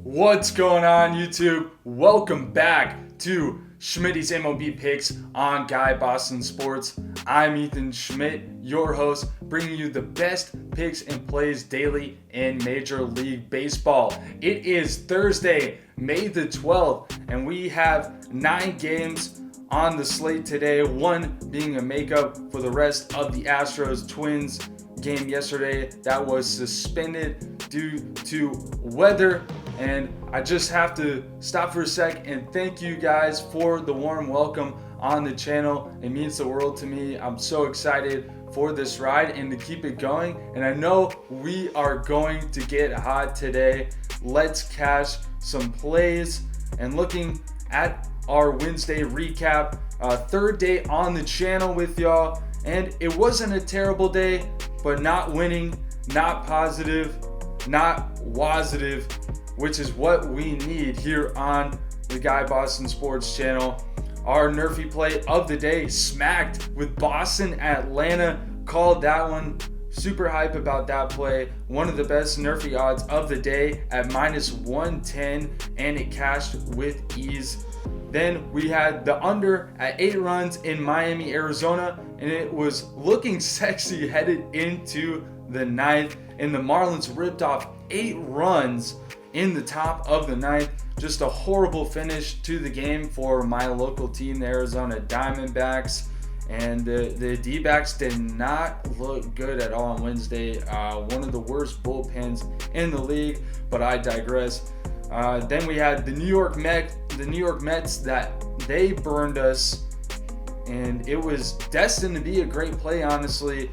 What's going on, YouTube? Welcome back to Schmidt's MLB Picks on Guy Boston Sports. I'm Ethan Schmidt, your host, bringing you the best picks and plays daily in Major League Baseball. It is Thursday, May the 12th, and we have 9 games on the slate today, one being a makeup for the rest of the Astros Twins game yesterday that was suspended due to weather. And I just have to stop for a sec and thank you guys for the warm welcome on the channel. It means the world to me. I'm so excited for this ride and to keep it going. And I know we are going to get hot today. Let's cash some plays. And looking at our Wednesday recap, third day on the channel with y'all. And it wasn't a terrible day, but not winning, not positive, not positive, which is what we need here on the Guy Boston Sports channel. Our NRFI play of the day, smacked with Boston, Atlanta. Called that one. Super hype about that play. One of the best NRFI odds of the day at -110, and it cashed with ease. Then we had the under at 8 runs in Miami, Arizona, and it was looking sexy headed into the 9th. And the Marlins ripped off 8 runs in the top of the 9th. Just a horrible finish to the game for my local team, the Arizona Diamondbacks. And the D-backs did not look good at all on Wednesday. One of the worst bullpens in the league, but I digress. Then we had the New York Mets that they burned us. And it was destined to be a great play, honestly,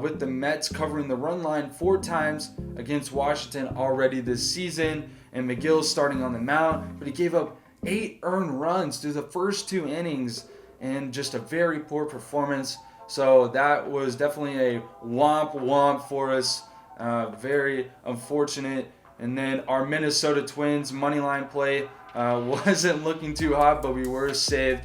with the Mets covering the run line 4 times against Washington already this season. And McGill starting on the mound, but he gave up 8 earned runs through the first 2 innings and just a very poor performance. So that was definitely a womp for us. Very unfortunate. And then our Minnesota Twins moneyline play wasn't looking too hot, but we were saved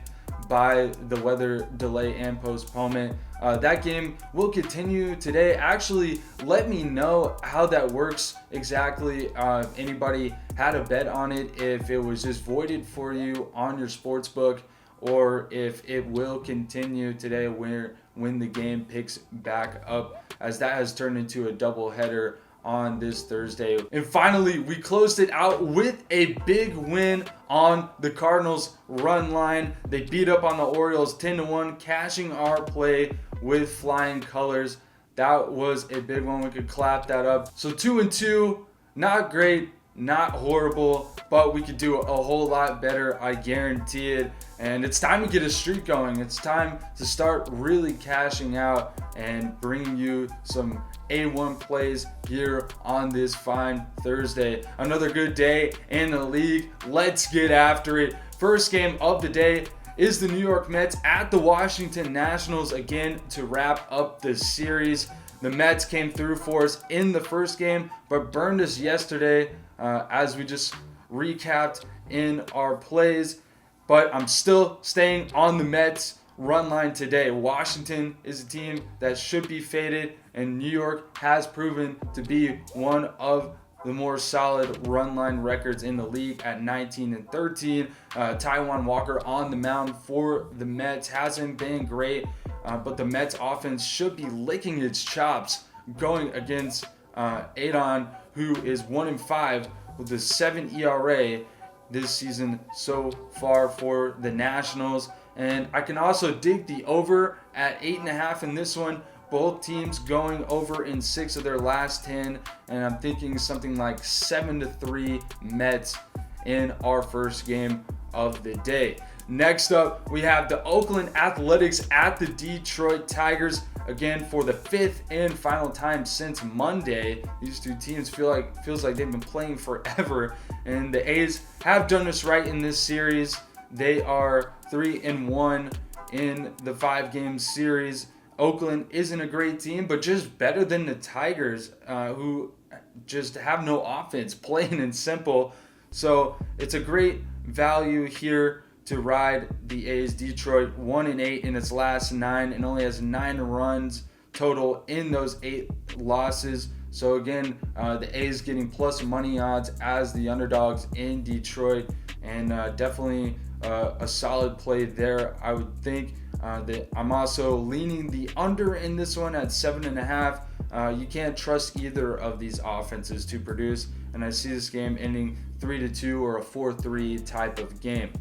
by the weather delay and postponement. That game will continue today. Actually, let me know how that works exactly. If anybody had a bet on it, if it was just voided for you on your sports book, or if it will continue today when the game picks back up, as that has turned into a doubleheader on this Thursday. And finally, we closed it out with a big win on the Cardinals run line. They beat up on the Orioles 10-1, cashing our play with flying colors. That was a big one. We could clap that up. So 2-2, not great, not horrible, but we could do a whole lot better, I guarantee it. And it's time to get a streak going. It's time to start really cashing out and bringing you some A1 plays here on this fine Thursday. Another good day in the league. Let's get after it. First game of the day is the New York Mets at the Washington Nationals again to wrap up the series. The Mets came through for us in the first game, but burned us yesterday, as we just recapped in our plays. But I'm still staying on the Mets run line today. Washington is a team that should be faded, and New York has proven to be one of the more solid run line records in the league at 19-13. Taijuan Walker on the mound for the Mets hasn't been great, but the Mets offense should be licking its chops going against Adon, who is 1-5 with a 7 ERA this season so far for the Nationals. And I can also dig the over at 8.5 in this one. Both teams going over in 6 of their last 10, and I'm thinking something like 7-3 Mets in our first game of the day. Next up, we have the Oakland Athletics at the Detroit Tigers, again for the 5th and final time since Monday. These two teams feels like they've been playing forever, and the A's have done us right in this series. They are 3-1 in the 5-game series. Oakland isn't a great team, but just better than the Tigers, who just have no offense, plain and simple. So it's a great value here to ride the A's. Detroit 1-8 in its last 9 and only has 9 runs total in those 8 losses. So again, the A's getting plus money odds as the underdogs in Detroit, and definitely a solid play there. I would think that I'm also leaning the under in this one at 7.5. You can't trust either of these offenses to produce, and I see this game ending 3-2 or a 4-3 type of game.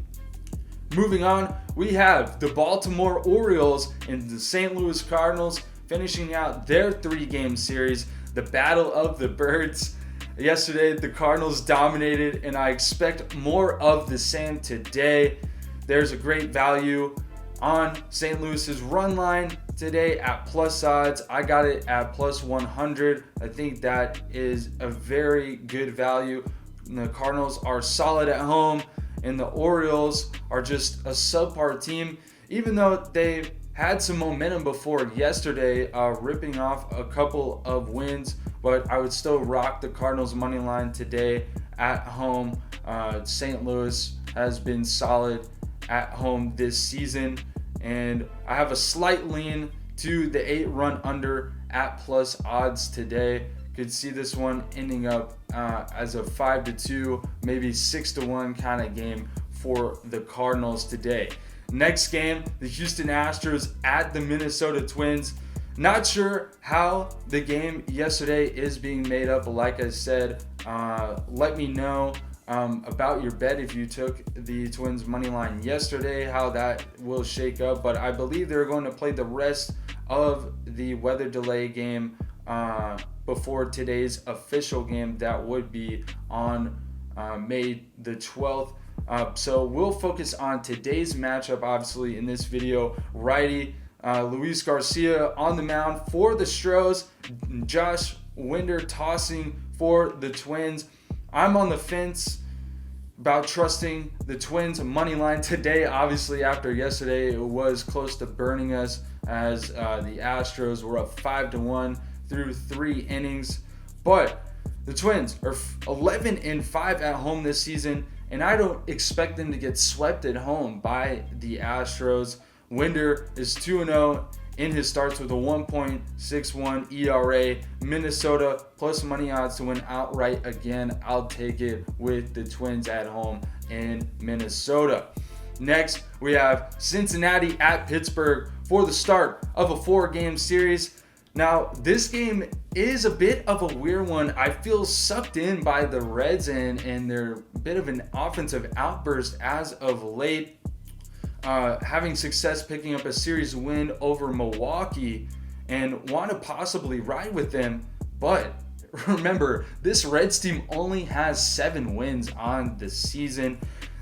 Moving on, we have the Baltimore Orioles and the St. Louis Cardinals finishing out their 3-game series, the Battle of the Birds. Yesterday, the Cardinals dominated, and I expect more of the same today. There's a great value on St. Louis's run line today at plus odds. I got it at plus 100. I think that is a very good value. The Cardinals are solid at home, and the Orioles are just a subpar team, even though they had some momentum before yesterday, ripping off a couple of wins, but I would still rock the Cardinals money line today at home. St. Louis has been solid at home this season, and I have a slight lean to the 8-run under at plus odds today. Could see this one ending up as a 5-2, maybe 6-1 kind of game for the Cardinals today. Next game, the Houston Astros at the Minnesota Twins. Not sure how the game yesterday is being made up. Like I said, let me know about your bet if you took the Twins money line yesterday, how that will shake up. But I believe they're going to play the rest of the weather delay game before today's official game that would be on May the 12th. So we'll focus on today's matchup, obviously, in this video. Righty, Luis Garcia on the mound for the Astros. Josh Winder tossing for the Twins. I'm on the fence about trusting the Twins money line today. Obviously, after yesterday, it was close to burning us as the Astros were up 5-1 through 3 innings. But the Twins are 11-5 at home this season, and I don't expect them to get swept at home by the Astros. Winder is 2-0 in his starts with a 1.61 ERA. Minnesota plus money odds to win outright again. I'll take it with the Twins at home in Minnesota. Next, we have Cincinnati at Pittsburgh for the start of a 4-game series. Now, this game is a bit of a weird one. I feel sucked in by the Reds and their bit of an offensive outburst as of late. Having success picking up a series win over Milwaukee and want to possibly ride with them. But remember, this Reds team only has 7 wins on the season.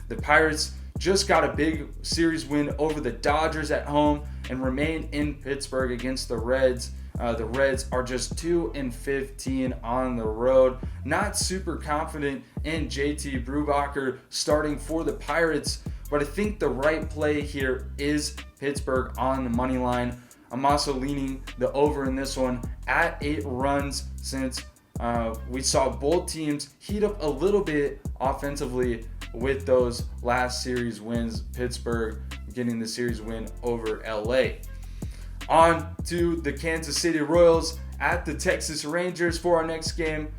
The Pirates just got a big series win over the Dodgers at home and remain in Pittsburgh against the Reds. The Reds are just 2-15 on the road. Not super confident in JT Brubaker starting for the Pirates, but I think the right play here is Pittsburgh on the money line. I'm also leaning the over in this one at 8 runs since we saw both teams heat up a little bit offensively with those last series wins. Pittsburgh getting the series win over LA. On to the Kansas City Royals at the Texas Rangers for our next game.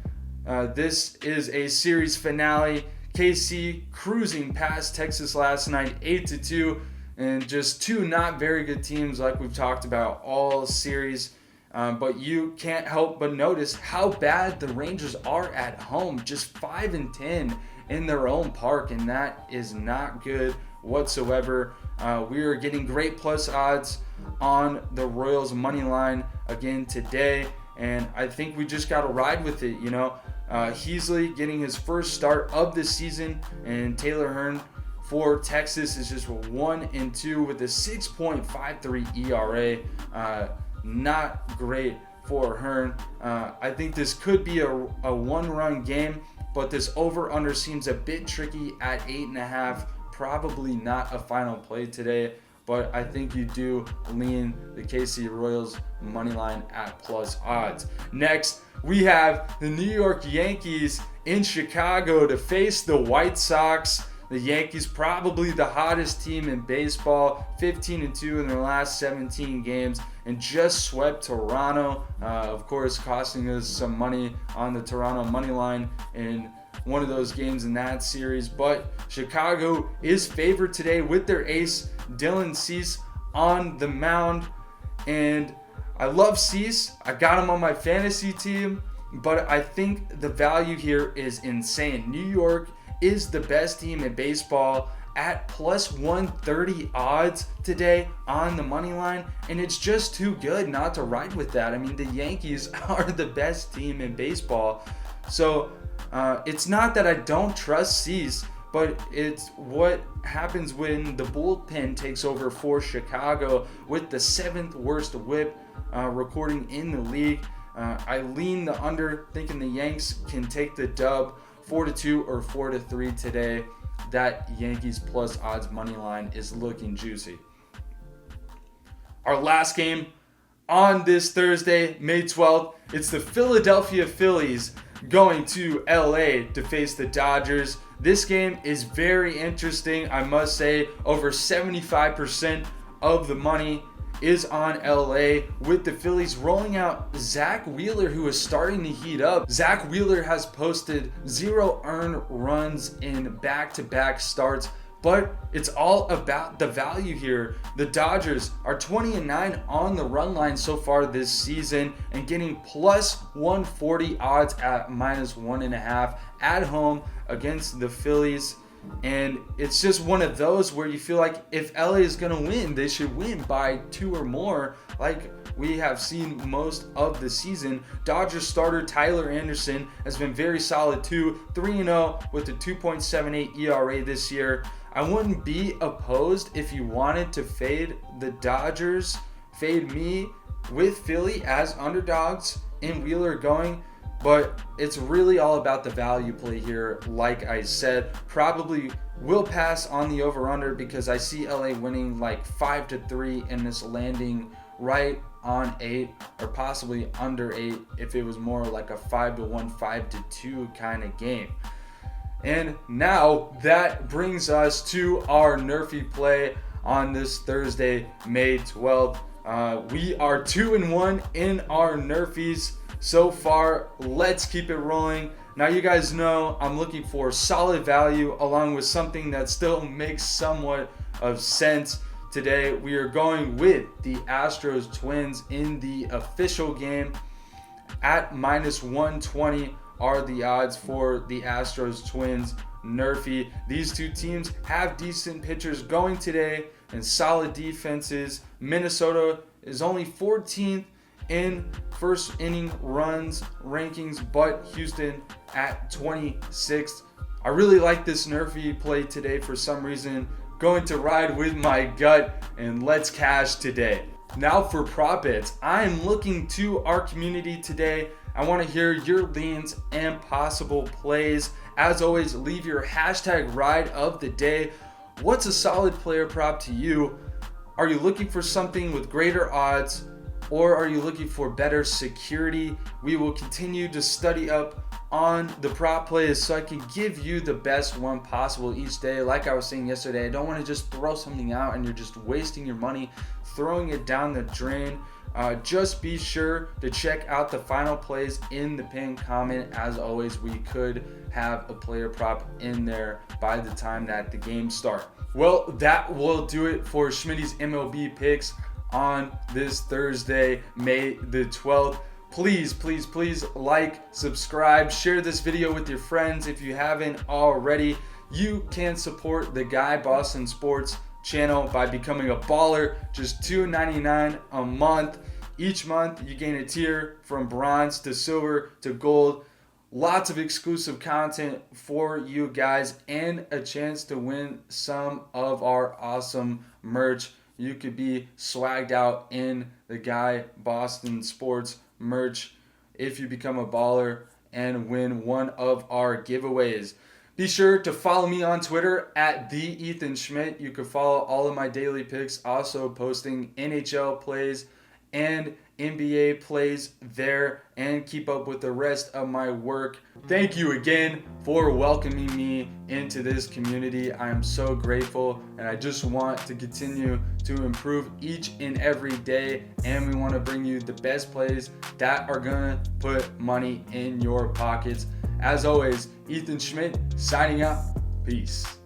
This is a series finale. KC cruising past Texas last night 8-2, and just 2 not very good teams like we've talked about all series. But you can't help but notice how bad the Rangers are at home, just 5-10 in their own park, and that is not good whatsoever. We are getting great plus odds on the Royals money line again today, and I think we just got to ride with it. Heasley getting his first start of the season, and Taylor Hearn for Texas is just 1-2 with a 6.53 ERA. Not great for Hearn. I think this could be a 1-run game, but this over-under seems a bit tricky at 8.5. Probably not a final play today, but I think you do lean the KC Royals money line at plus odds. Next, we have the New York Yankees in Chicago to face the White Sox. The Yankees, probably the hottest team in baseball, 15-2 in their last 17 games, and just swept Toronto, of course, costing us some money on the Toronto money line in one of those games in that series. But Chicago is favored today with their ace, Dylan Cease, on the mound. And I love Cease. I got him on my fantasy team, but I think the value here is insane. New York is the best team in baseball at plus 130 odds today on the money line, and it's just too good not to ride with that. I mean, the Yankees are the best team in baseball. So it's not that I don't trust Cease, but it's what happens when the bullpen takes over for Chicago with the 7th worst whip recording in the league. I lean the under, thinking the Yanks can take the dub 4-2 or 4-3 today. That Yankees plus odds money line is looking juicy. Our last game on this Thursday, May 12th, it's the Philadelphia Phillies going to LA to face the Dodgers. This game is very interesting, I must say. Over 75% of the money is on LA, with the Phillies rolling out Zach Wheeler, who is starting to heat up. Zach Wheeler has posted 0 earned runs in back-to-back starts, but it's all about the value here. The Dodgers are 20-9 on the run line so far this season and getting plus 140 odds at minus 1.5 at home against the Phillies. And it's just one of those where you feel like if LA is going to win, they should win by 2 or more, like we have seen most of the season. Dodgers starter Tyler Anderson has been very solid too, 3-0 with a 2.78 ERA this year. I wouldn't be opposed if you wanted to fade the Dodgers, fade me with Philly as underdogs and Wheeler going. But it's really all about the value play here. Like I said, probably will pass on the over-under because I see LA winning like 5-3 and this landing right on 8 or possibly under 8 if it was more like a 5-1, 5-2 kind of game. And now that brings us to our NRFI play on this Thursday, May 12th. We are 2-1 in our NRFIs so far. Let's keep it rolling. Now you guys know I'm looking for solid value along with something that still makes somewhat of sense. Today we are going with the Astros Twins in the official game. At minus 120 are the odds for the Astros Twins NRFI. These two teams have decent pitchers going today and solid defenses. Minnesota is only 14th in first inning runs rankings, but Houston at 26th. I really like this NRFI play today for some reason. Going to ride with my gut, and let's cash today. Now for prop bets, I am looking to our community today. I want to hear your leans and possible plays. As always, leave your hashtag ride of the day. What's a solid player prop to you? Are you looking for something with greater odds, or are you looking for better security? We will continue to study up on the prop plays so I can give you the best one possible each day. Like I was saying yesterday, I don't want to just throw something out and you're just wasting your money, throwing it down the drain. Just be sure to check out the final plays in the pinned comment. As always, we could have a player prop in there by the time that the games start. Well, that will do it for Schmidt's MLB picks on this Thursday, May the 12th. Please, please, please like, subscribe, share this video with your friends if you haven't already. You can support the Guy Boston Sports channel by becoming a baller, just $2.99 a month. Each month you gain a tier from bronze to silver to gold. Lots of exclusive content for you guys and a chance to win some of our awesome merch. You could be swagged out in the Guy Boston Sports merch if you become a baller and win one of our giveaways. Be sure to follow me on Twitter at @TheEthanSchmidt. You can follow all of my daily picks, also posting NHL plays and NBA plays there and keep up with the rest of my work. Thank you again for welcoming me into this community. I am so grateful, and I just want to continue to improve each and every day, and we want to bring you the best plays that are gonna put money in your pockets. As always, Ethan Schmidt signing out. Peace.